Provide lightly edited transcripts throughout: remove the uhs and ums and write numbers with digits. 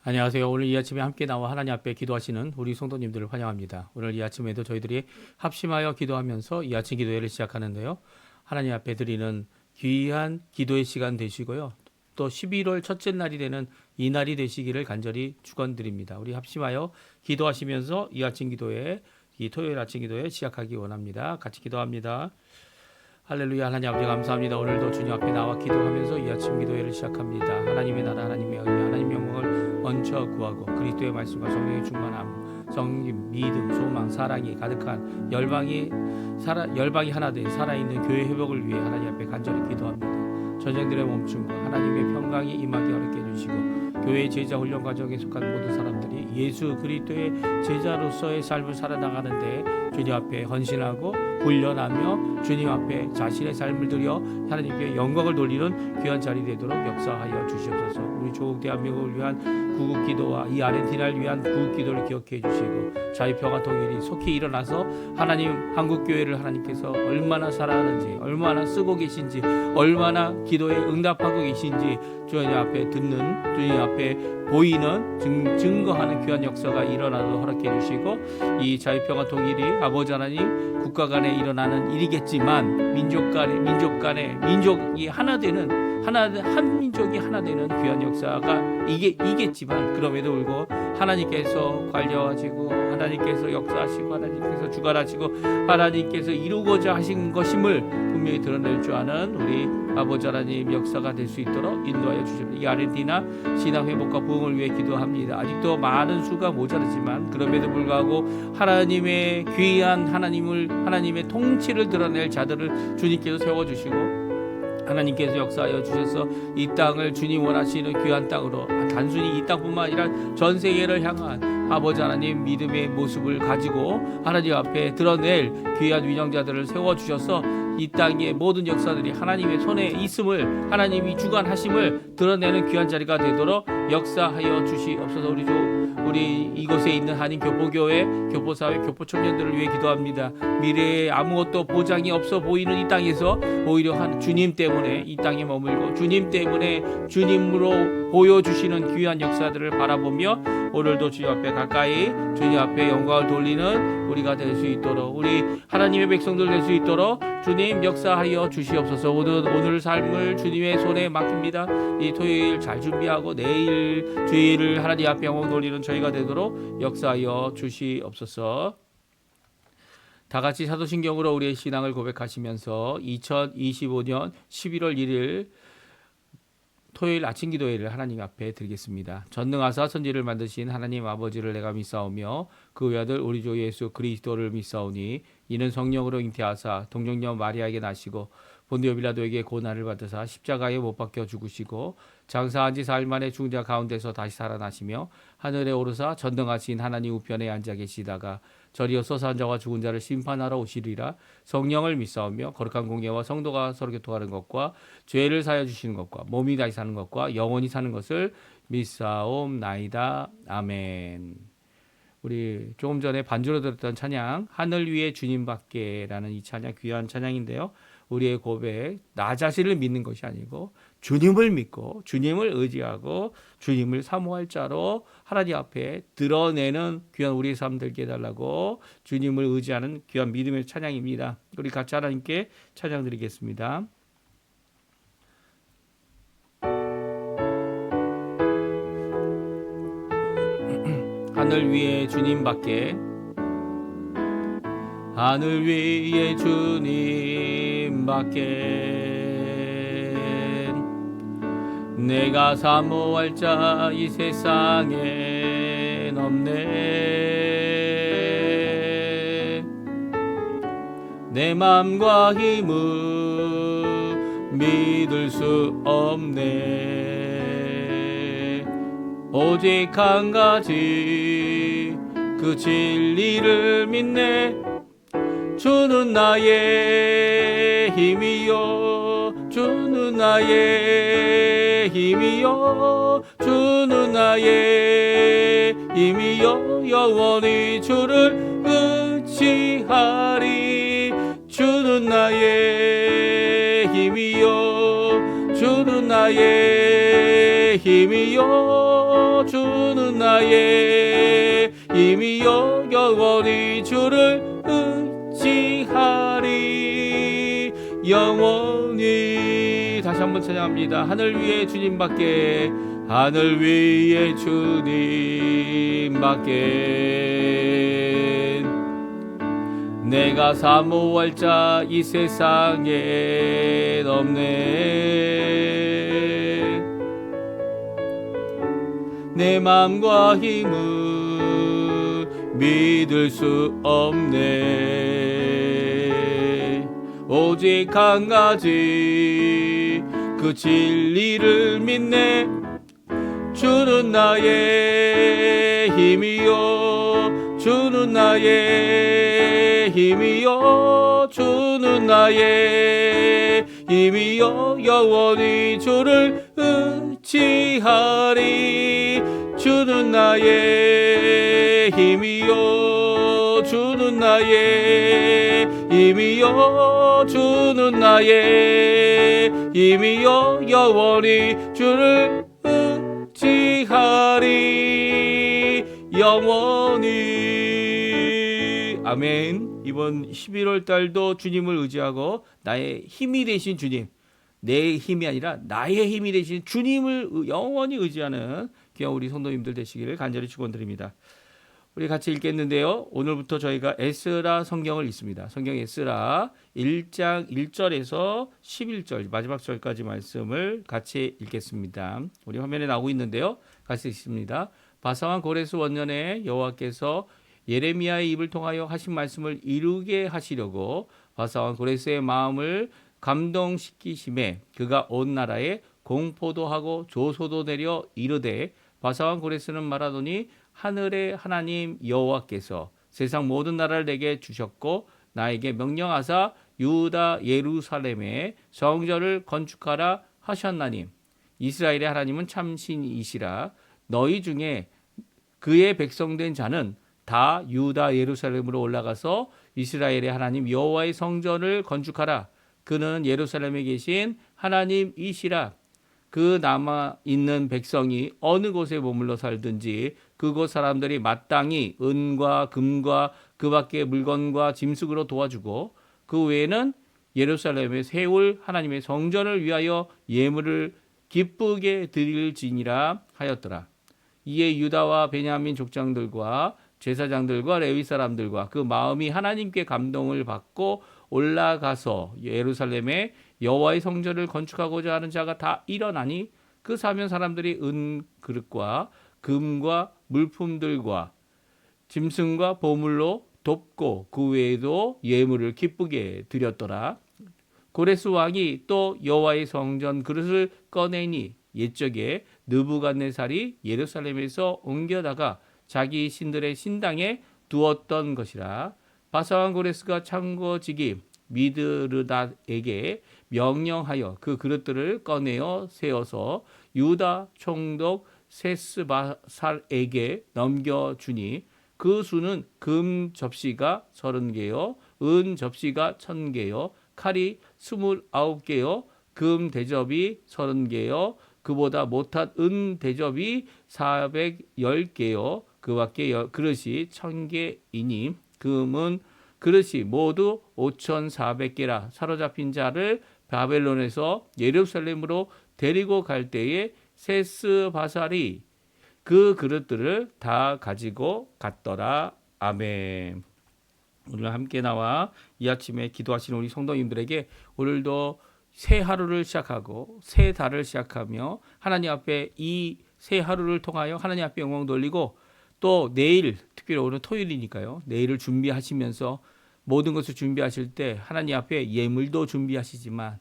안녕하세요. 오늘 이 아침에 함께 나와 하나님 앞에 기도하시는 우리 성도님들을 환영합니다. 오늘 이 아침에도 저희들이 합심하여 기도하면서 이 아침 기도회를 시작하는데요. 하나님 앞에 드리는 귀한 기도의 시간 되시고요. 또 11월 첫째 날이 되는 이 날이 되시기를 간절히 축원드립니다. 우리 합심하여 기도하시면서 이 아침 기도회, 이 토요일 아침 기도회 시작하기 원합니다. 같이 기도합니다. 할렐루야. 하나님 아버지 감사합니다. 오늘도 주님 앞에 나와 기도하면서 이 아침 기도회를 시작합니다. 하나님의 나라, 하나님의 은혜, 하나님의 영광을 얹혀 구하고 그리스도의 말씀과 성령의 충만함, 성님, 믿음, 소망, 사랑이 가득한 열방이 하나 된 살아있는 교회 회복을 위해 하나님 앞에 간절히 기도합니다. 전쟁들의 멈춤과 하나님의 평강이 임하게 어렵게 해주시고 교회 제자 훈련 과정에 속한 모든 사람들이 예수 그리스도의 제자로서의 삶을 살아나가는데 주님 앞에 헌신하고 훈련하며 주님 앞에 자신의 삶을 들여 하나님께 영광을 돌리는 귀한 자리 되도록 역사하여 주시옵소서. 우리 조국 대한민국을 위한 구국기도와 이 아르헨티나를 위한 구국기도를 기억해 주시고 자유평화 통일이 속히 일어나서 하나님 한국교회를 하나님께서 얼마나 사랑하는지, 얼마나 쓰고 계신지, 얼마나 기도에 응답하고 계신지 주님 앞에 듣는, 주님 앞에 보이는, 증거하는 귀한 역사가 일어나도록 허락해 주시고 이 자유평화 통일이 아버지 하나님 국가 간에 일어나는 일이겠지만 민족이 하나 되는 한 민족이 하나 되는 귀한 역사가 이겠지만 그럼에도 불구하고 하나님께서 관여하시고 하나님께서 역사하시고 하나님께서 주관하시고 하나님께서 이루고자 하신 것임을 분명히 드러낼 줄 아는 우리 아버지 하나님 역사가 될 수 있도록 인도하여 주십니다. 이 아르헨티나 신앙 회복과 부흥을 위해 기도합니다. 아직도 많은 수가 모자르지만 그럼에도 불구하고 하나님의 귀한 하나님의 통치를 드러낼 자들을 주님께서 세워주시고 하나님께서 역사하여 주셔서 이 땅을 주님 원하시는 귀한 땅으로 단순히 이 땅뿐만 아니라 전 세계를 향한 아버지 하나님 믿음의 모습을 가지고 하나님 앞에 드러낼 귀한 위정자들을 세워주셔서 이 땅의 모든 역사들이 하나님의 손에 있음을 하나님이 주관하심을 드러내는 귀한 자리가 되도록 역사하여 주시옵소서. 우리 이곳에 있는 한인 교포교회, 교포사회, 교포청년들을 위해 기도합니다. 미래에 아무것도 보장이 없어 보이는 이 땅에서 오히려 주님 때문에 이 땅에 머물고 주님 때문에 주님으로 보여주시는 귀한 역사들을 바라보며 오늘도 주님 앞에 가까이 주님 앞에 영광을 돌리는 우리가 될 수 있도록 우리 하나님의 백성들 될 수 있도록 주님 역사하여 주시옵소서. 오늘 삶을 주님의 손에 맡깁니다. 이 토요일 잘 준비하고 내일 주일을 하나님 앞에 영광 돌리는 저희가 되도록 역사하여 주시옵소서. 다 같이 사도신경으로 우리의 신앙을 고백하시면서 2025년 11월 1일 토요일 아침 기도회를 하나님 앞에 드리겠습니다. 전능하사 천지를 만드신 하나님 아버지를 내가 믿사오며 그 외아들 우리 주 예수 그리스도를 믿사오니 이는 성령으로 잉태하사 동정녀 마리아에게 나시고 본디오 빌라도에게 고난을 받으사 십자가에 못 박혀 죽으시고 장사한 지 사흘 만에 죽은 자 가운데서 다시 살아나시며 하늘에 오르사 전능하신 하나님 우편에 앉아 계시다가 저리어 서사한 자와 죽은 자를 심판하러 오시리라. 성령을 믿사오며 거룩한 공예와 성도가 서로 교통하는 것과 죄를 사하여 주시는 것과 몸이 다시 사는 것과 영원히 사는 것을 믿사옵나이다. 아멘. 우리 조금 전에 반주로 들었던 찬양 하늘 위에 주님밖에라는 이 찬양 귀한 찬양인데요. 우리의 고백 나 자신을 믿는 것이 아니고 주님을 믿고 주님을 의지하고 주님을 사모할 자로 하나님 앞에 드러내는 귀한 우리의 삶 되게 해달라고 주님을 의지하는 귀한 믿음의 찬양입니다. 우리 같이 하나님께 찬양 드리겠습니다. 하늘 위에 주님밖에 하늘 위에 주님밖에 내가 사모할 자 이 세상엔 없네. 내 맘과 힘은 믿을 수 없네. 오직 한 가지 그 진리를 믿네. 주는 나의 힘이요 주는 나의 힘이요 주는 나의 힘이요 영원히 주를 의지하리. 주는 나의 힘이요 주는 나의 힘 힘이여 주는 나의 힘이여 영원히 주를 의지하리 영원히. 다시 한번 찬양합니다. 하늘 위에 주님밖에 하늘 위에 주님밖에 내가 사모할 자 이 세상에 없네. 내 맘과 힘은 믿을 수 없네. 오직 한 가지 그 진리를 믿네. 주는 나의 힘이요 주는 나의 힘이요 주는 나의 힘이요 영원히 주를 의지하리. 주는 나의 힘이요 주는 나의 힘이요 주는 나의 힘이요 영원히 주를 의지하리 영원히. 아멘. 이번 11월 달도 주님을 의지하고 나의 힘이 되신 주님, 내 힘이 아니라 나의 힘이 되신 주님을 영원히 의지하는 귀한 우리 성도님들 되시기를 간절히 축원드립니다. 우리 같이 읽겠는데요. 오늘부터 저희가 에스라 성경을 읽습니다. 성경 에스라 1장 1절에서 11절 마지막 절까지 말씀을 같이 읽겠습니다. 우리 화면에 나오고 있는데요. 같이 읽습니다. 바사왕 고레스 원년에 여호와께서 예레미야의 입을 통하여 하신 말씀을 이루게 하시려고 바사왕 고레스의 마음을 감동시키심에 그가 온 나라에 공포도 하고 조소도 내려 이르되 바사왕 고레스는 말하더니 하늘의 하나님 여호와께서 세상 모든 나라를 내게 주셨고 나에게 명령하사 유다 예루살렘에 성전을 건축하라 하셨나니 이스라엘의 하나님은 참신이시라. 너희 중에 그의 백성된 자는 다 유다 예루살렘으로 올라가서 이스라엘의 하나님 여호와의 성전을 건축하라. 그는 예루살렘에 계신 하나님이시라. 그 남아 있는 백성이 어느 곳에 머물러 살든지 그곳 사람들이 마땅히 은과 금과 그 밖의 물건과 짐승으로 도와주고 그 외에는 예루살렘에 세울 하나님의 성전을 위하여 예물을 기쁘게 드릴지니라 하였더라. 이에 유다와 베냐민 족장들과 제사장들과 레위 사람들과 그 마음이 하나님께 감동을 받고 올라가서 예루살렘에 여호와의 성전을 건축하고자 하는 자가 다 일어나니 그 사면 사람들이 은 그릇과 금과 물품들과 짐승과 보물로 돕고 그 외에도 예물을 기쁘게 드렸더라. 고레스 왕이 또 여호와의 성전 그릇을 꺼내니 옛적에 느부갓네살이 예루살렘에서 옮겨다가 자기 신들의 신당에 두었던 것이라. 바사왕 고레스가 창거지기 미드르닷에게 명령하여 그 그릇들을 꺼내어 세워서 유다 총독 세스바살에게 넘겨주니 그 수는 금 접시가 30개요 은 접시가 1000개요 칼이 29개요 금 대접이 30개요 그보다 못한 은 대접이 410개요 그 밖에 그릇이 1000개이니 금은 그릇이 모두 5400개라. 사로잡힌 자를 바벨론에서 예루살렘으로 데리고 갈 때에 세스바살이 그 그릇들을 다 가지고 갔더라. 아멘. 오늘 함께 나와 이 아침에 기도하시는 우리 성도님들에게 오늘도 새 하루를 시작하고 새 달을 시작하며 하나님 앞에 이 새 하루를 통하여 하나님 앞에 영광 돌리고 또 내일, 특별히 오늘 토요일이니까요. 내일을 준비하시면서 모든 것을 준비하실 때 하나님 앞에 예물도 준비하시지만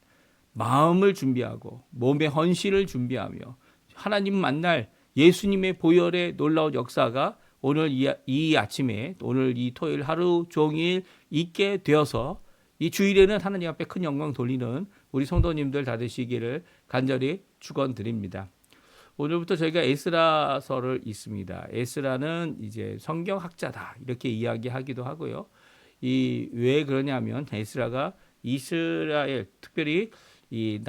마음을 준비하고 몸의 헌신을 준비하며 하나님 만날 예수님의 보혈의 놀라운 역사가 오늘 이 아침에 오늘 이 토요일 하루 종일 있게 되어서 이 주일에는 하나님 앞에 큰 영광 돌리는 우리 성도님들 다 되시기를 간절히 축원드립니다. 오늘부터 저희가 에스라서를 읽습니다. 에스라는 이제 성경학자다 이렇게 이야기하기도 하고요. 이 왜 그러냐면 에스라가 이스라엘 특별히 이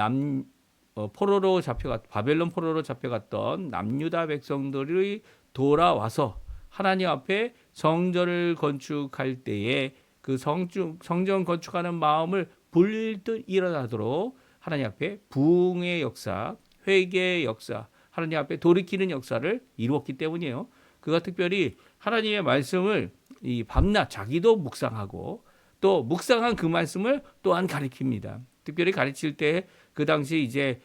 포로로 바벨론 포로로 잡혀갔던 남유다 백성들이 돌아와서 하나님 앞에 성전을 건축할 때에 그 성전 건축하는 마음을 불듯 일어나도록 하나님 앞에 부흥의 역사, 회개의 역사, 하나님 앞에 돌이키는 역사를 이루었기 때문이에요. 그가 특별히 하나님의 말씀을 이 밤낮 자기도 묵상하고 또 묵상한 그 말씀을 또한 가리킵니다. 특별히 가르칠 때 그 당시 이제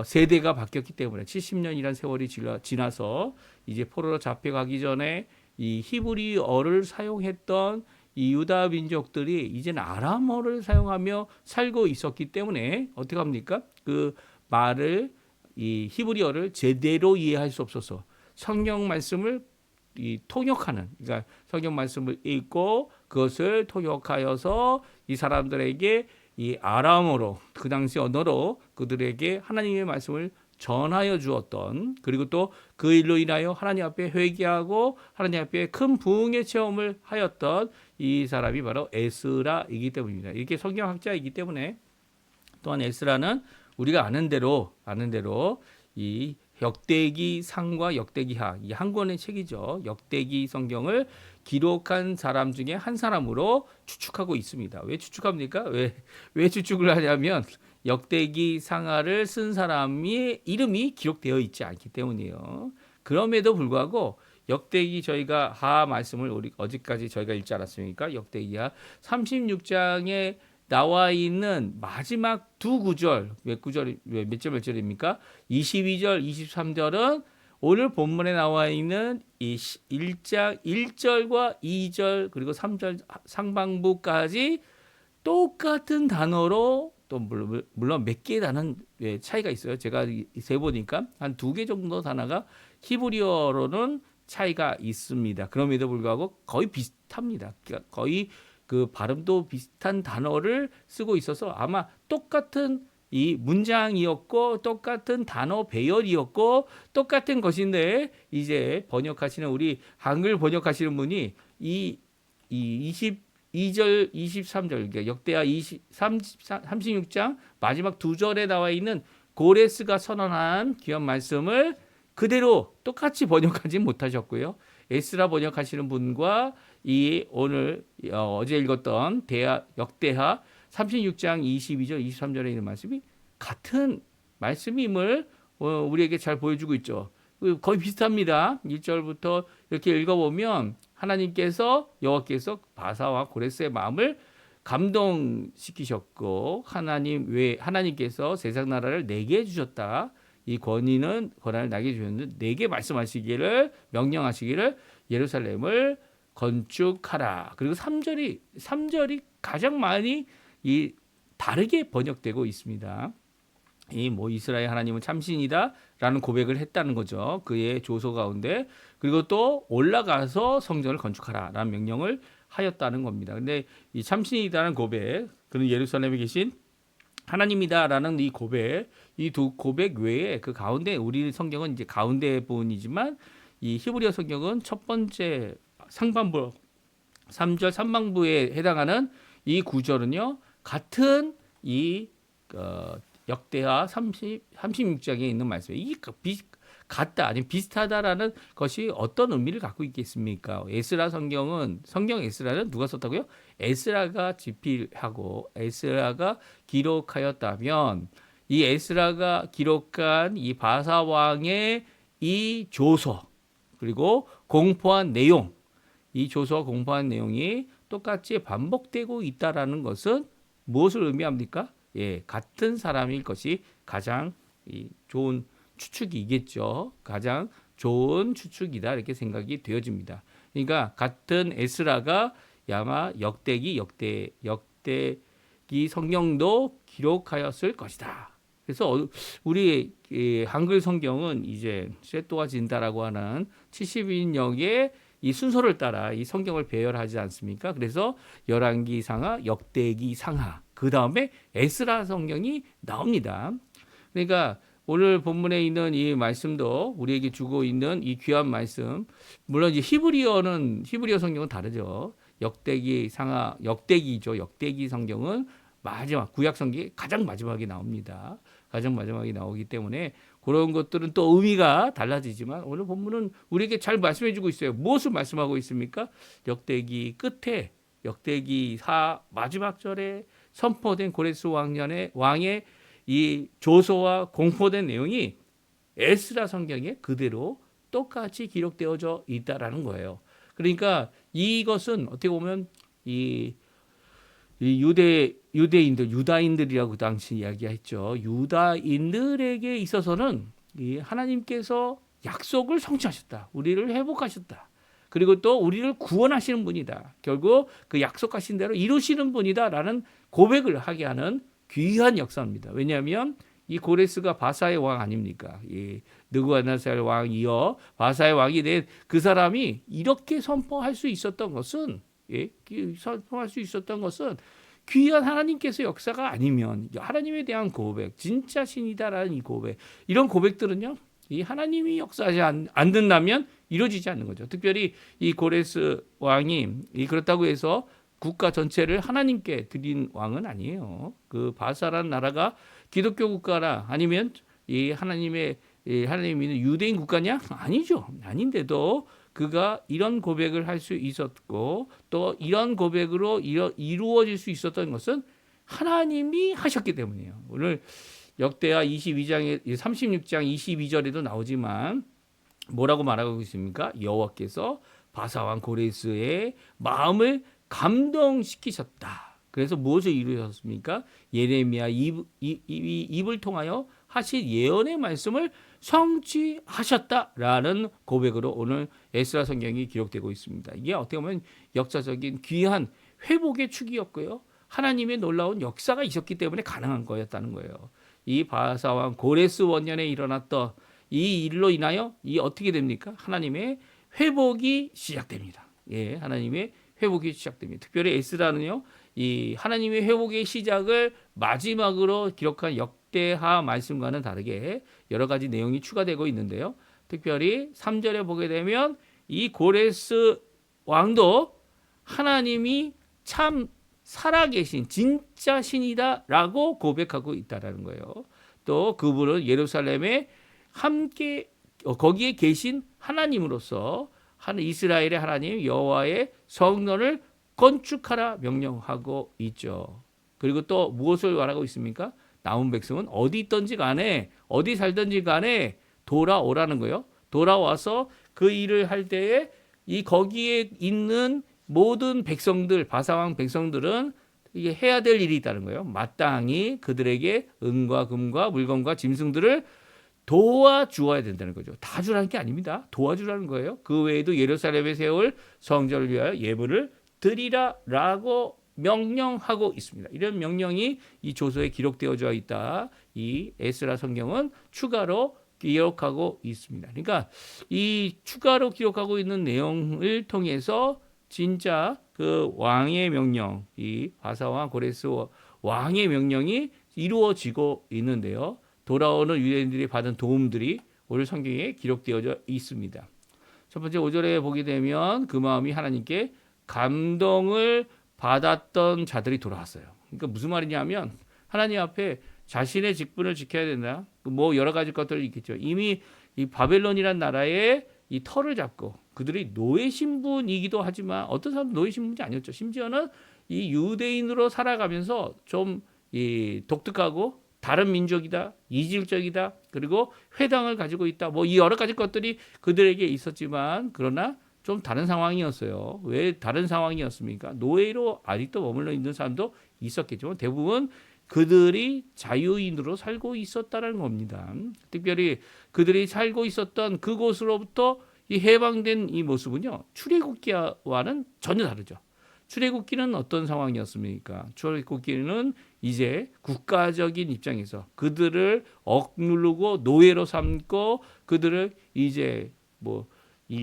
세대가 바뀌었기 때문에 70년이라는 세월이 지나서 이제 포로로 잡혀가기 전에 이 히브리어를 사용했던 이 유다 민족들이 이제는 아람어를 사용하며 살고 있었기 때문에 어떻게 합니까? 그 말을 이 히브리어를 제대로 이해할 수 없어서 성경 말씀을 이 통역하는, 그러니까 성경 말씀을 읽고 그것을 통역하여서 이 사람들에게 이 아람어로 그 당시 언어로 그들에게 하나님의 말씀을 전하여 주었던, 그리고 또 그 일로 인하여 하나님 앞에 회개하고 하나님 앞에 큰 부흥의 체험을 하였던 이 사람이 바로 에스라이기 때문입니다. 이렇게 성경학자이기 때문에 또한 에스라는 우리가 아는 대로 이 역대기 상과 역대기 하, 이 한 권의 책이죠. 역대기 성경을 기록한 사람 중에 한 사람으로 추측하고 있습니다. 왜 추측합니까? 왜 추측을 하냐면 역대기 상하를 쓴 사람의 이름이 기록되어 있지 않기 때문이에요. 그럼에도 불구하고 역대기 저희가 하 말씀을 어제까지 저희가 읽지 않았습니까? 역대기하 36장에 나와 있는 마지막 두 구절, 몇 절입니까? 22절, 23절은 오늘 본문에 나와 있는 이 1장 1절과 2절 그리고 3절 상반부까지 똑같은 단어로, 또 물론 몇 개의 단어는 차이가 있어요. 제가 세보니까 한 2개 정도 단어가 히브리어로는 차이가 있습니다. 그럼에도 불구하고 거의 비슷합니다. 그러니까 거의 그 발음도 비슷한 단어를 쓰고 있어서 아마 똑같은 이 문장이었고 똑같은 단어 배열이었고 똑같은 것인데, 이제 번역하시는 우리 한글 번역하시는 분이 이 22절 23절, 그러니까 역대하 36장 마지막 두 절에 나와 있는 고레스가 선언한 귀한 말씀을 그대로 똑같이 번역하지 못하셨고요. 에스라 번역하시는 분과 이 오늘 어제 읽었던 역대하 36장 22절 23절에 있는 말씀이 같은 말씀임을 우리에게 잘 보여주고 있죠. 거의 비슷합니다. 1절부터 이렇게 읽어보면 여호와께서 바사와 고레스의 마음을 감동시키셨고 하나님께서 세상 나라를 내게 주셨다. 이 권한을 나게 주셨는데 내게 말씀하시기를 명령하시기를 예루살렘을 건축하라. 그리고 3절이 가장 많이 이 다르게 번역되고 있습니다. 이 이스라엘 하나님은 참신이다라는 고백을 했다는 거죠. 그의 조서 가운데. 그리고 또 올라가서 성전을 건축하라라는 명령을 하였다는 겁니다. 근데 이 참신이다라는 고백, 그는 예루살렘에 계신 하나님이다라는 이 고백, 이 두 고백 외에 그 가운데 우리 성경은 이제 가운데 부분이지만 이 히브리어 성경은 첫 번째 상반부 3절 상반부에 해당하는 이 구절은요, 같은 이 역대하 36장에 있는 말씀이에요. 이게 같다 아니면 비슷하다라는 것이 어떤 의미를 갖고 있겠습니까? 성경 에스라는 누가 썼다고요? 에스라가 집필하고 에스라가 기록하였다면, 이 에스라가 기록한 이 바사 왕의 이 조서 그리고 공포한 내용, 이 조서와 공포한 내용이 똑같이 반복되고 있다라는 것은 무엇을 의미합니까? 같은 사람일 것이 가장 좋은 추측이겠죠. 가장 좋은 추측이다 이렇게 생각이 되어집니다. 그러니까 같은 에스라가 아마 역대기 성경도 기록하였을 것이다. 그래서 우리 한글 성경은 이제 쇠또와 진다라고 하는 70인역의 이 순서를 따라 이 성경을 배열하지 않습니까? 그래서 열왕기 상하, 역대기 상하, 그 다음에 에스라 성경이 나옵니다. 그러니까 오늘 본문에 있는 이 말씀도 우리에게 주고 있는 이 귀한 말씀, 물론 이제 히브리어 성경은 다르죠. 역대기 상하, 역대기죠. 역대기 성경은 마지막 구약 성경이 가장 마지막에 나옵니다. 가장 마지막에 나오기 때문에 그런 것들은 또 의미가 달라지지만 오늘 본문은 우리에게 잘 말씀해 주고 있어요. 무엇을 말씀하고 있습니까? 역대기 끝에 역대기 4 마지막 절에 선포된 고레스 왕의 이 조서와 공포된 내용이 에스라 성경에 그대로 똑같이 기록되어져 있다라는 거예요. 그러니까 이것은 어떻게 보면 이 유다인들이라고 당시 이야기했죠. 유다인들에게 있어서는 이 하나님께서 약속을 성취하셨다. 우리를 회복하셨다. 그리고 또 우리를 구원하시는 분이다. 결국 그 약속하신 대로 이루시는 분이다라는 고백을 하게 하는 귀한 역사입니다. 왜냐하면 이 고레스가 바사의 왕 아닙니까? 이 느부갓네살 왕 이어 바사의 왕이 된 그 사람이 이렇게 선포할 수 있었던 것은 선포할 수 있었던 것은 귀한 하나님께서 역사가 아니면 하나님에 대한 고백, 진짜 신이다라는 이 고백, 이런 고백들은요, 이 하나님이 역사하지 않는다면 이루어지지 않는 거죠. 특별히 이 고레스 왕이 그렇다고 해서 국가 전체를 하나님께 드린 왕은 아니에요. 그 바사라는 나라가 기독교 국가라 아니면 이 하나님이 있는 유대인 국가냐? 아니죠. 아닌데도 그가 이런 고백을 할 수 있었고 또 이런 고백으로 이루어질 수 있었던 것은 하나님이 하셨기 때문이에요. 오늘 역대하 22장에 36장 22절에도 나오지만 뭐라고 말하고 있습니까? 여호와께서 바사왕 고레스의 마음을 감동시키셨다. 그래서 무엇을 이루셨습니까? 예레미야 입을 통하여 하신 예언의 말씀을 성취하셨다라는 고백으로 오늘 에스라 성경이 기록되고 있습니다. 이게 어떻게 보면 역사적인 귀한 회복의 축이었고요. 하나님의 놀라운 역사가 있었기 때문에 가능한 거였다는 거예요. 이 바사왕 고레스 원년에 일어났던 이 일로 인하여 이 어떻게 됩니까? 하나님의 회복이 시작됩니다. 예, 하나님의 회복이 시작됩니다. 특별히 에스라는요, 이 하나님의 회복의 시작을 마지막으로 기록한 역대하 말씀과는 다르게 여러 가지 내용이 추가되고 있는데요. 특별히 3절에 보게 되면 이 고레스 왕도 하나님이 참 살아계신 진짜 신이다라고 고백하고 있다라는 거예요. 또 그분은 예루살렘에 함께 거기에 계신 하나님으로서 이스라엘의 하나님 여호와의 성전을 건축하라 명령하고 있죠. 그리고 또 무엇을 말하고 있습니까? 남은 백성은 어디 있든지 간에 어디 살든지 간에 돌아오라는 거예요. 돌아와서 그 일을 할 때에 이 거기에 있는 모든 백성들, 바사왕 백성들은 이게 해야 될 일이 있다는 거예요. 마땅히 그들에게 은과 금과 물건과 짐승들을 도와주어야 된다는 거죠. 다 주라는 게 아닙니다. 도와주라는 거예요. 그 외에도 예루살렘에 세울 성전을 위하여 예물을 드리라라고 명령하고 있습니다. 이런 명령이 이 조서에 기록되어져 있다. 이 에스라 성경은 추가로 기록하고 있습니다. 그러니까 이 추가로 기록하고 있는 내용을 통해서 진짜 그 왕의 명령, 이 바사왕 고레스 왕의 명령이 이루어지고 있는데요. 돌아오는 유대인들이 받은 도움들이 오늘 성경에 기록되어져 있습니다. 첫 번째 5절에 보게 되면 그 마음이 하나님께 감동을 받았던 자들이 돌아왔어요. 그러니까 무슨 말이냐면 하나님 앞에 자신의 직분을 지켜야 된다. 뭐 여러 가지 것들이 있겠죠. 이미 이 바벨론이란 나라의 이 터를 잡고 그들이 노예 신분이기도 하지만 어떤 사람은 노예 신분이 아니었죠. 심지어는 이 유대인으로 살아가면서 좀 이 독특하고 다른 민족이다, 이질적이다, 그리고 회당을 가지고 있다. 뭐 이 여러 가지 것들이 그들에게 있었지만 그러나 좀 다른 상황이었어요. 왜 다른 상황이었습니까? 노예로 아직도 머물러 있는 사람도 있었겠지만 대부분 그들이 자유인으로 살고 있었다는 겁니다. 특별히 그들이 살고 있었던 그곳으로부터 이 해방된 이 모습은요, 출애굽기와는 전혀 다르죠. 출애굽기는 어떤 상황이었습니까? 출애굽기는 이제 국가적인 입장에서 그들을 억누르고 노예로 삼고 그들을 이제 뭐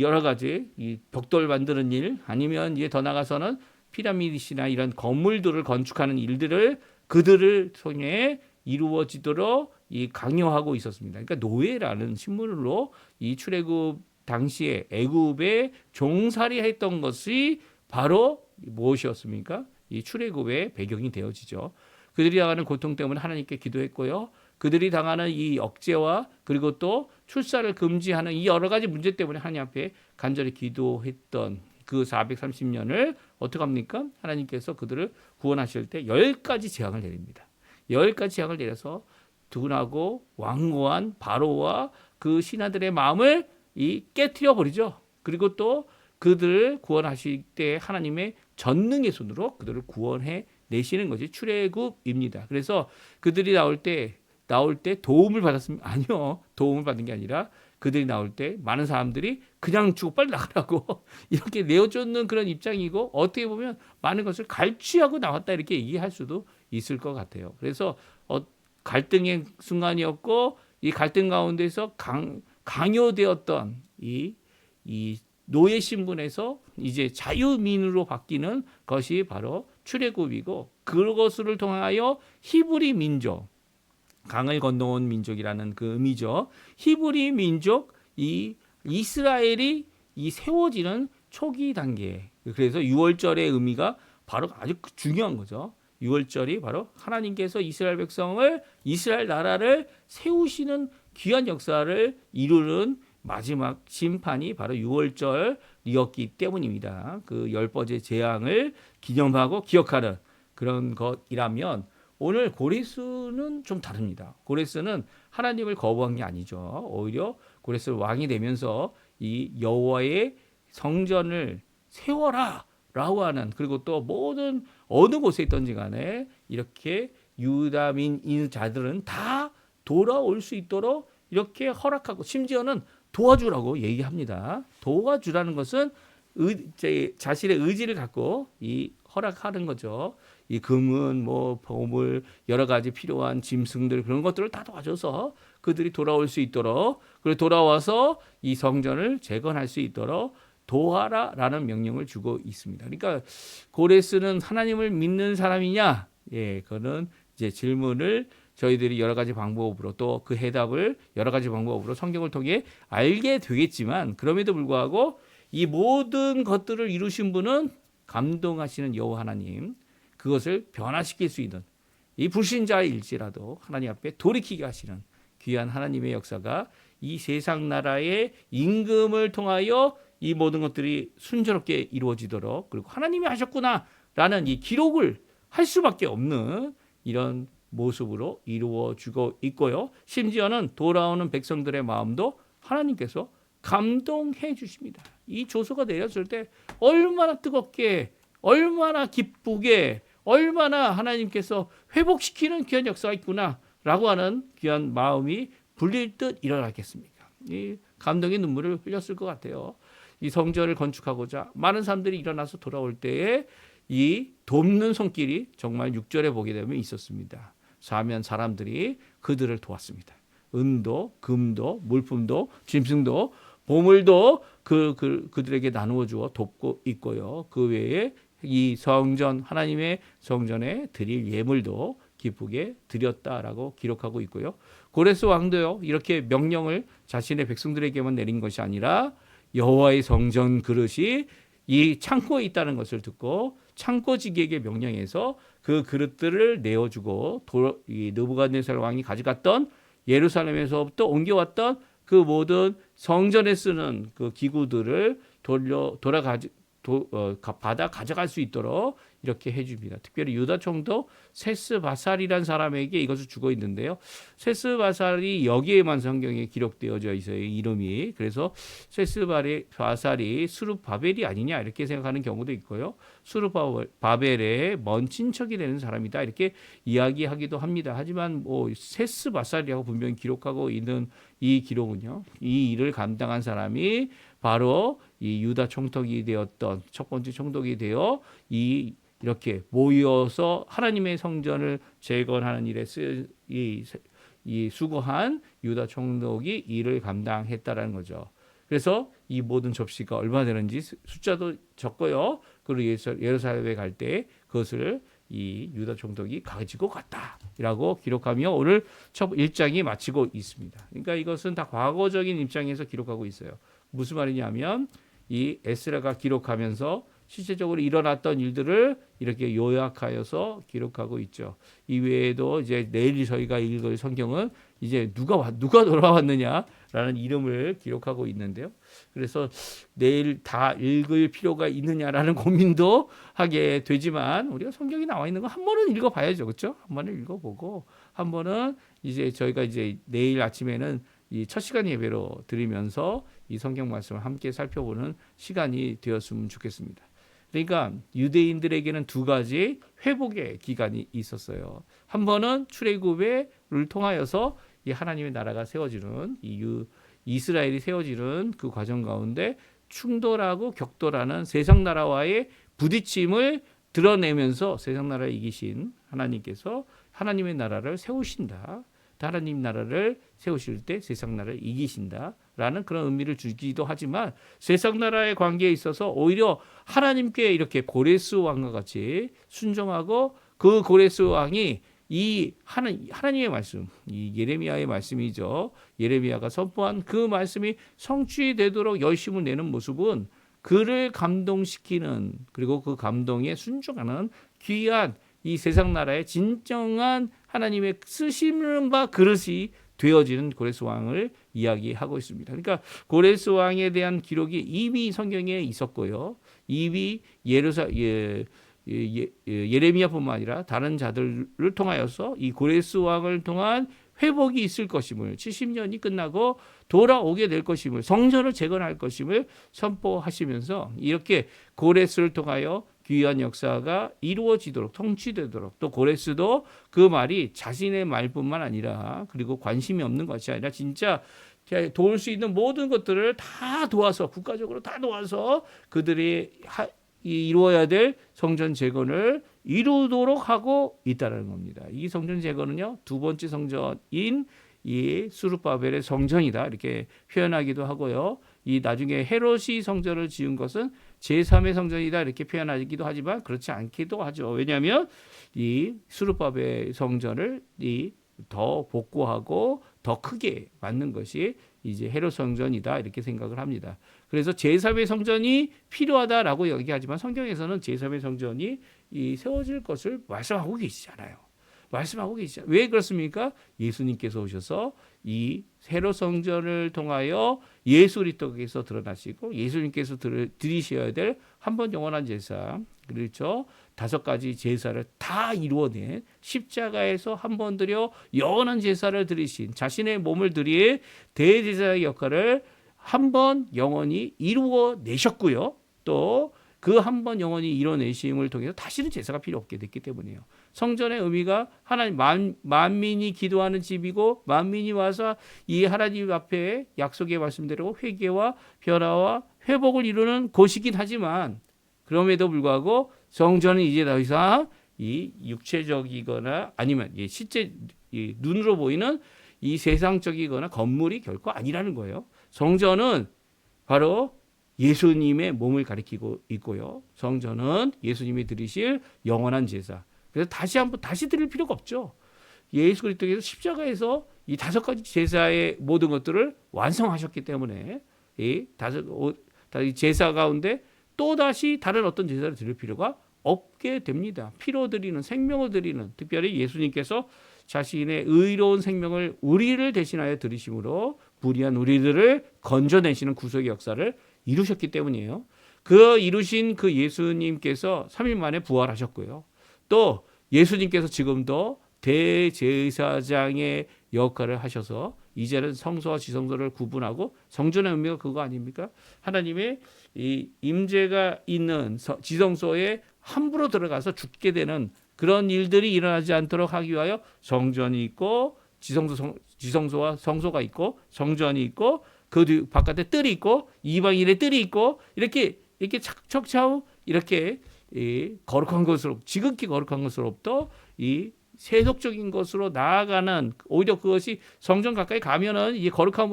여러 가지 이 벽돌 만드는 일 아니면 이제 더 나가서는 피라미드나 이런 건물들을 건축하는 일들을 그들을 통해 이루어지도록 이 강요하고 있었습니다. 그러니까 노예라는 신분으로 이 출애굽 당시에 애굽에 종살이했던 것이 바로 무엇이었습니까? 이 출애굽의 배경이 되어지죠. 그들이 당하는 고통 때문에 하나님께 기도했고요. 그들이 당하는 이 억제와 그리고 또 출산을 금지하는 이 여러 가지 문제 때문에 하나님 앞에 간절히 기도했던 그 430년을 어떻게 합니까? 하나님께서 그들을 구원하실 때 10가지 재앙을 내립니다. 10가지 재앙을 내려서 둔하고 완고한 바로와 그 신하들의 마음을 깨트려 버리죠. 그리고 또 그들을 구원하실 때 하나님의 전능의 손으로 그들을 구원해 내시는 것이 출애굽입니다. 그래서 그들이 나올 때 도움을 받았으면 아니요. 도움을 받은 게 아니라 그들이 나올 때 많은 사람들이 그냥 주고 빨리 나가라고 이렇게 내어쫓는 그런 입장이고 어떻게 보면 많은 것을 갈취하고 나왔다 이렇게 얘기할 수도 있을 것 같아요. 그래서 갈등의 순간이었고 이 갈등 가운데서 강요되었던 이 노예 신분에서 이제 자유민으로 바뀌는 것이 바로 출애굽이고 그것을 통하여 히브리 민족 강을 건너온 민족이라는 그 의미죠. 히브리 민족 이 이스라엘이 이 세워지는 초기 단계. 그래서 6월절의 의미가 바로 아주 중요한 거죠. 6월절이 바로 하나님께서 이스라엘 백성을 이스라엘 나라를 세우시는 귀한 역사를 이루는 마지막 심판이 바로 6월절이었기 때문입니다. 그 10번째 재앙을 기념하고 기억하는 그런 것이라면 오늘 고레스는 좀 다릅니다. 고레스는 하나님을 거부한 게 아니죠. 오히려 고레스는 왕이 되면서 이 여호와의 성전을 세워라 라고 하는 그리고 또 모든 어느 곳에 있던지 간에 이렇게 유다민 자들은 다 돌아올 수 있도록 이렇게 허락하고 심지어는 도와주라고 얘기합니다. 도와주라는 것은 자신의 의지를 갖고 이 허락하는 거죠. 이 금은 뭐 보물 여러 가지 필요한 짐승들 그런 것들을 다 도와줘서 그들이 돌아올 수 있도록 그리고 돌아와서 이 성전을 재건할 수 있도록 도와라라는 명령을 주고 있습니다. 그러니까 고레스는 하나님을 믿는 사람이냐? 예, 그거는 이제 질문을 저희들이 여러 가지 방법으로 또 그 해답을 여러 가지 방법으로 성경을 통해 알게 되겠지만 그럼에도 불구하고 이 모든 것들을 이루신 분은 감동하시는 여호와 하나님 그것을 변화시킬 수 있는 이 불신자일지라도 하나님 앞에 돌이키게 하시는 귀한 하나님의 역사가 이 세상 나라의 임금을 통하여 이 모든 것들이 순조롭게 이루어지도록 그리고 하나님이 하셨구나라는 이 기록을 할 수밖에 없는 이런 모습으로 이루어지고 있고요. 심지어는 돌아오는 백성들의 마음도 하나님께서 감동해 주십니다. 이 조서가 내렸을 때 얼마나 뜨겁게 얼마나 기쁘게 얼마나 하나님께서 회복시키는 귀한 역사가 있구나라고 하는 귀한 마음이 불릴 듯 일어나겠습니까? 이 감동의 눈물을 흘렸을 것 같아요. 이 성전을 건축하고자 많은 사람들이 일어나서 돌아올 때에 이 돕는 손길이 정말 6절에 보게 되면 있었습니다. 사면 사람들이 그들을 도왔습니다. 은도, 금도, 물품도, 짐승도, 보물도 그들에게 나누어 주어 돕고 있고요. 그 외에 이 성전 하나님의 성전에 드릴 예물도 기쁘게 드렸다라고 기록하고 있고요. 고레스 왕도요 이렇게 명령을 자신의 백성들에게만 내린 것이 아니라 여호와의 성전 그릇이 이 창고에 있다는 것을 듣고 창고지기에게 명령해서 그 그릇들을 내어주고 이 느부갓네살 왕이 가져갔던 예루살렘에서부터 옮겨왔던 그 모든 성전에 쓰는 그 기구들을 받아 가져갈 수 있도록 이렇게 해줍니다. 특별히 유다 총독 세스바살이라는 사람에게 이것을 주고 있는데요. 세스바살이 여기에만 성경에 기록되어져 있어요. 이름이. 그래서 세스바살이 수룹바벨이 아니냐 이렇게 생각하는 경우도 있고요. 수룹바벨의 먼 친척이 되는 사람이다 이렇게 이야기하기도 합니다. 하지만 뭐 세스바살이라고 분명히 기록하고 있는 이 기록은요. 이 일을 감당한 사람이 바로 이 유다 총독이 되었던 첫 번째 총독이 되어 이렇게 모여서 하나님의 성전을 재건하는 일에 수고한 유다 총독이 일을 감당했다라는 거죠. 그래서 이 모든 접시가 얼마나 되는지 숫자도 적고요. 그리고 예루살렘에 갈 때 그것을 이 유다 총독이 가지고 갔다라고 기록하며 오늘 첫 1장이 마치고 있습니다. 그러니까 이것은 다 과거적인 입장에서 기록하고 있어요. 무슨 말이냐면 이 에스라가 기록하면서 실제적으로 일어났던 일들을 이렇게 요약하여서 기록하고 있죠. 이 외에도 이제 내일 저희가 읽을 성경은 이제 누가 돌아왔느냐라는 이름을 기록하고 있는데요. 그래서 내일 다 읽을 필요가 있느냐라는 고민도 하게 되지만 우리가 성경이 나와 있는 거 한 번은 읽어봐야죠, 그렇죠? 한 번은 읽어보고 한 번은 이제 저희가 이제 내일 아침에는 이 첫 시간 예배로 드리면서 이 성경 말씀을 함께 살펴보는 시간이 되었으면 좋겠습니다. 그러니까 유대인들에게는 두 가지 회복의 기간이 있었어요. 한 번은 출애굽을 통하여서 이 하나님의 나라가 세워지는 이스라엘이 세워지는 그 과정 가운데 충돌하고 격돌하는 세상 나라와의 부딪힘을 드러내면서 세상 나라를 이기신 하나님께서 하나님의 나라를 세우신다. 하나님 나라를 세우실 때 세상 나라를 이기신다라는 그런 의미를 주기도 하지만 세상 나라의 관계에 있어서 오히려 하나님께 이렇게 고레스 왕과 같이 순종하고 그 고레스 왕이 이 하나님의 말씀, 이 예레미야의 말씀이죠. 예레미야가 선포한 그 말씀이 성취되도록 열심을 내는 모습은 그를 감동시키는 그리고 그 감동에 순종하는 귀한 이 세상 나라의 진정한 하나님의 쓰시는 바 그릇이 되어지는 고레스 왕을 이야기하고 있습니다. 그러니까 고레스 왕에 대한 기록이 이미 성경에 있었고요. 이미 예레미야뿐만 아니라 다른 자들을 통하여서 이 고레스 왕을 통한 회복이 있을 것임을 70년이 끝나고 돌아오게 될 것임을 성전을 재건할 것임을 선포하시면서 이렇게 고레스를 통하여 귀한 역사가 이루어지도록 통치되도록 또 고레스도 그 말이 자신의 말뿐만 아니라 그리고 관심이 없는 것이 아니라 진짜 도울 수 있는 모든 것들을 다 도와서 국가적으로 다 도와서 그들이 이루어야 될 성전 재건을 이루도록 하고 있다는 겁니다. 이 성전 재건은요 두 번째 성전인 이 스룹바벨의 성전이다 이렇게 표현하기도 하고요. 이 나중에 헤롯이 성전을 지은 것은 제3의 성전이다 이렇게 표현하기도 하지만 그렇지 않기도 하죠. 왜냐하면 이 스룹바벨 성전을 더 복구하고 더 크게 만든 것이 이제 헤롯 성전이다 이렇게 생각을 합니다. 그래서 제3의 성전이 필요하다라고 얘기하지만 성경에서는 제3의 성전이 세워질 것을 말씀하고 계시지 않아요. 왜 그렇습니까? 예수님께서 오셔서 이 헤롯 성전을 통하여 예수 그리스도께서 드러나시고 예수님께서 드리셔야 될 한 번 영원한 제사 그렇죠. 5가지 제사를 다 이루어낸 십자가에서 한 번 드려 영원한 제사를 드리신 자신의 몸을 드릴 대제사의 역할을 한 번 영원히 이루어내셨고요. 또 그 한 번 영원히 이뤄내심을 통해서 다시는 제사가 필요 없게 됐기 때문이에요. 성전의 의미가 하나님 만민이 기도하는 집이고 만민이 와서 이 하나님 앞에 약속의 말씀대로 회개와 변화와 회복을 이루는 곳이긴 하지만 그럼에도 불구하고 성전은 이제 더 이상 이 육체적이거나 아니면 실제 눈으로 보이는 이 세상적이거나 건물이 결코 아니라는 거예요. 성전은 바로 예수님의 몸을 가리키고 있고요. 성전은 예수님이 드리실 영원한 제사. 그래서 다시 드릴 필요가 없죠. 예수 그리스도께서 십자가에서 이 5가지 제사의 모든 것들을 완성하셨기 때문에 이 제사 가운데 또 다시 다른 어떤 제사를 드릴 필요가 없게 됩니다. 피로 드리는 생명을 드리는 특별히 예수님께서 자신의 의로운 생명을 우리를 대신하여 드리심으로 불의한 우리들을 건져내시는 구속의 역사를 이루셨기 때문이에요. 그 이루신 그 예수님께서 3일 만에 부활하셨고요. 또 예수님께서 지금도 대제사장의 역할을 하셔서 이제는 성소와 지성소를 구분하고 성전의 의미가 그거 아닙니까? 하나님의 이 임재가 있는 지성소에 함부로 들어가서 죽게 되는 그런 일들이 일어나지 않도록 하기 위하여 성전이 있고 지성소와 성소가 있고 성전이 있고 그 바깥에 뜰이 있고 이방인의 뜰이 있고 이렇게 척차후 이렇게 거룩한 것으로 지극히 거룩한 것으로부터 이 세속적인 것으로 나아가는 오히려 그것이 성전 가까이 가면은 이 거룩한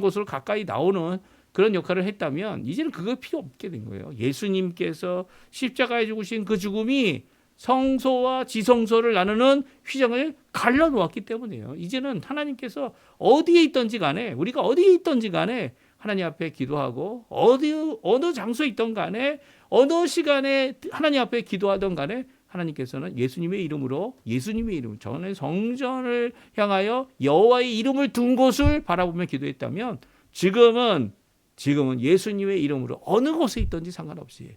곳으로 가까이 나오는 그런 역할을 했다면 이제는 그거 필요 없게 된 거예요. 예수님께서 십자가에 죽으신 그 죽음이 성소와 지성소를 나누는 휘장을 갈라놓았기 때문이에요. 이제는 하나님께서 어디에 있든지 간에 우리가 어디에 있든지 간에 하나님 앞에 기도하고 어느 장소에 있던 간에 어느 시간에 하나님 앞에 기도하던 간에 하나님께서는 예수님의 이름으로 전에 성전을 향하여 여호와의 이름을 둔 곳을 바라보며 기도했다면 지금은 예수님의 이름으로 어느 곳에 있든지 상관없이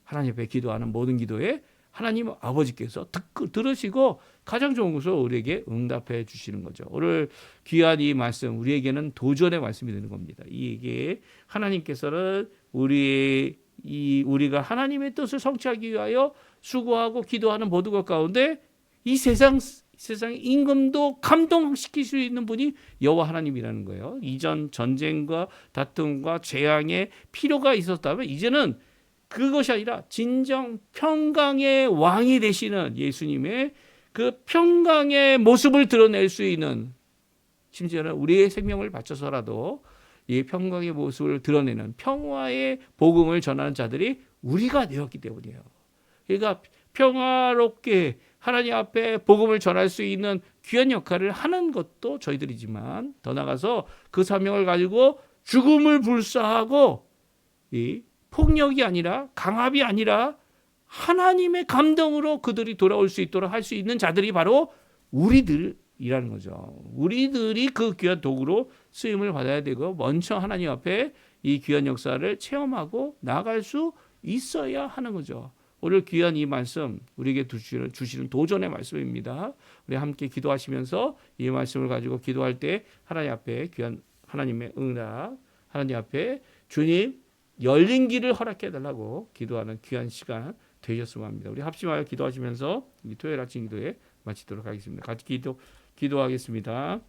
하나님 앞에 기도하는 모든 기도에 하나님 아버지께서 들으시고 가장 좋은 것을 우리에게 응답해 주시는 거죠. 오늘 귀한 이 말씀 우리에게는 도전의 말씀이 되는 겁니다. 이게 하나님께서는 우리가 하나님의 뜻을 성취하기 위하여 수고하고 기도하는 모든 것 가운데 이 세상의 임금도 감동시킬 수 있는 분이 여호와 하나님이라는 거예요. 이전 전쟁과 다툼과 재앙의 필요가 있었다면 이제는 그것이 아니라 진정 평강의 왕이 되시는 예수님의 그 평강의 모습을 드러낼 수 있는, 심지어는 우리의 생명을 바쳐서라도 이 평강의 모습을 드러내는 평화의 복음을 전하는 자들이 우리가 되었기 때문이에요. 그러니까 평화롭게 하나님 앞에 복음을 전할 수 있는 귀한 역할을 하는 것도 저희들이지만 더 나아가서 그 사명을 가지고 죽음을 불사하고 이 폭력이 아니라 강압이 아니라 하나님의 감동으로 그들이 돌아올 수 있도록 할 수 있는 자들이 바로 우리들이라는 거죠. 우리들이 그 귀한 도구로 쓰임을 받아야 되고 먼저 하나님 앞에 이 귀한 역사를 체험하고 나아갈 수 있어야 하는 거죠. 오늘 귀한 이 말씀 우리에게 주시는 도전의 말씀입니다. 우리 함께 기도하시면서 이 말씀을 가지고 기도할 때 하나님 앞에 귀한 하나님의 응답, 하나님 앞에 주님 열린 길을 허락해 달라고 기도하는 귀한 시간 되셨으면 합니다. 우리 합심하여 기도하시면서 이 토요일 아침 기도에 마치도록 하겠습니다. 같이 기도하겠습니다.